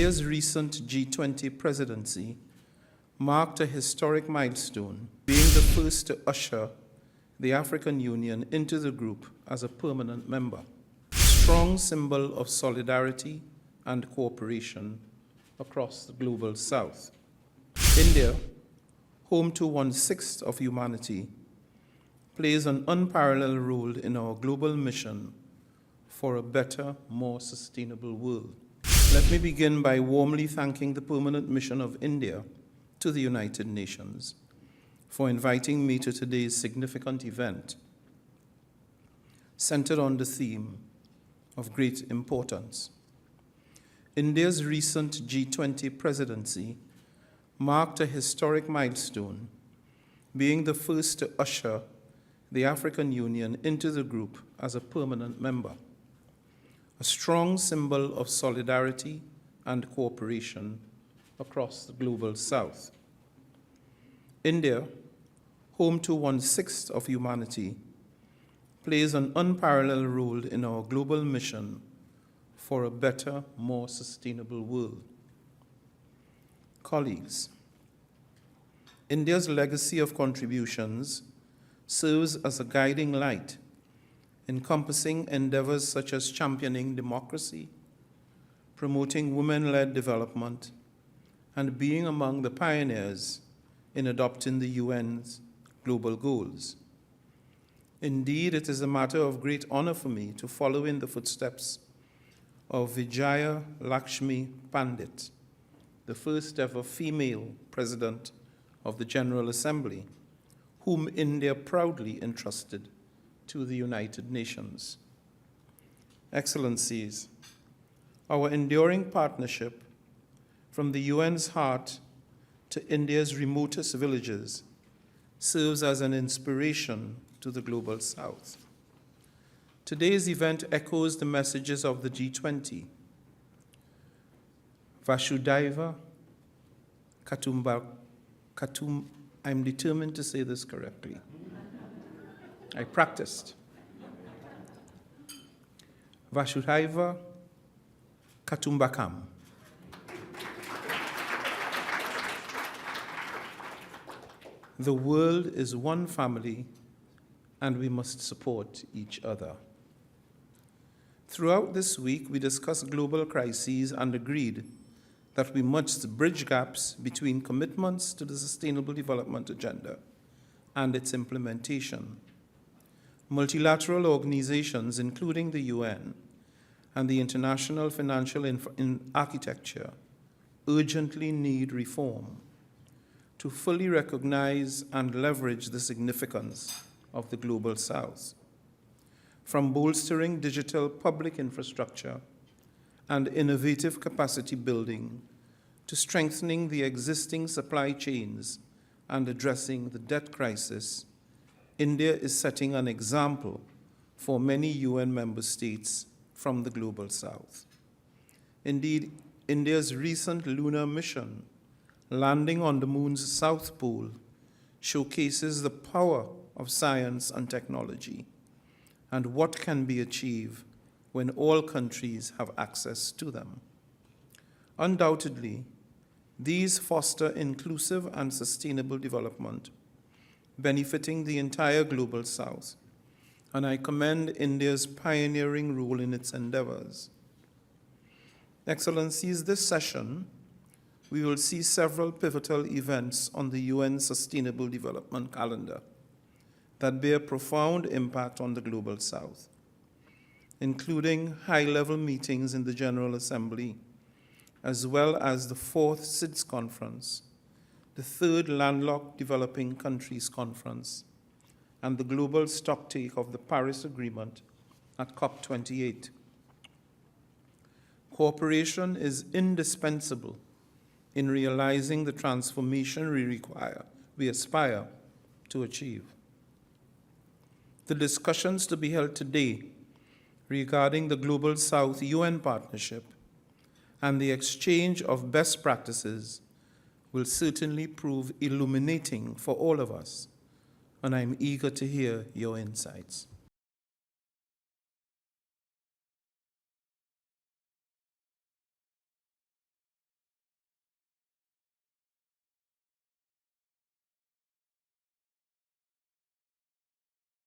India's recent G20 presidency marked a historic milestone, being the first to usher the African Union into the group as a permanent member, a strong symbol of solidarity and cooperation across the global South. India, home to 1/6 of humanity, plays an unparalleled role in our global mission for a better, more sustainable world. Let me begin by warmly thanking the Permanent Mission of India to the United Nations for inviting me to today's significant event centered on the theme of great importance. India's recent G20 presidency marked a historic milestone, being the first to usher the African Union into the group as a permanent member, a strong symbol of solidarity and cooperation across the global South. India, home to 1/6 of humanity, plays an unparalleled role in our global mission for a better, more sustainable world. Colleagues, India's legacy of contributions serves as a guiding light, encompassing endeavors such as championing democracy, promoting women-led development, and being among the pioneers in adopting the UN's global goals. Indeed, it is a matter of great honor for me to follow in the footsteps of Vijaya Lakshmi Pandit, the first ever female president of the General Assembly, whom India proudly entrusted to the United Nations. Excellencies, our enduring partnership from the UN's heart to India's remotest villages serves as an inspiration to the global South. Today's event echoes the messages of the G20. Vasudhaiva I'm determined to say this correctly. I practiced. Vasudhaiva Kutumbakam. The world is one family, and we must support each other. Throughout this week, we discussed global crises and agreed that we must bridge gaps between commitments to the Sustainable Development Agenda and its implementation. Multilateral organizations, including the UN and the international financial architecture, urgently need reform to fully recognize and leverage the significance of the global South. From bolstering digital public infrastructure and innovative capacity building to strengthening the existing supply chains and addressing the debt crisis, India is setting an example for many UN member states from the global South. Indeed, India's recent lunar mission, landing on the moon's south pole, showcases the power of science and technology and what can be achieved when all countries have access to them. Undoubtedly, these foster inclusive and sustainable development, benefiting the entire global South, and I commend India's pioneering role in its endeavors. Excellencies, this session, we will see several pivotal events on the UN Sustainable Development Calendar that bear profound impact on the global South, including high-level meetings in the General Assembly, as well as the 4th SIDS Conference, the 3rd Landlocked Developing Countries Conference, and the global stocktake of the Paris Agreement at COP28. Cooperation is indispensable in realizing the transformation we aspire to achieve. The discussions to be held today regarding the Global South UN partnership and the exchange of best practices will certainly prove illuminating for all of us, and I'm eager to hear your insights.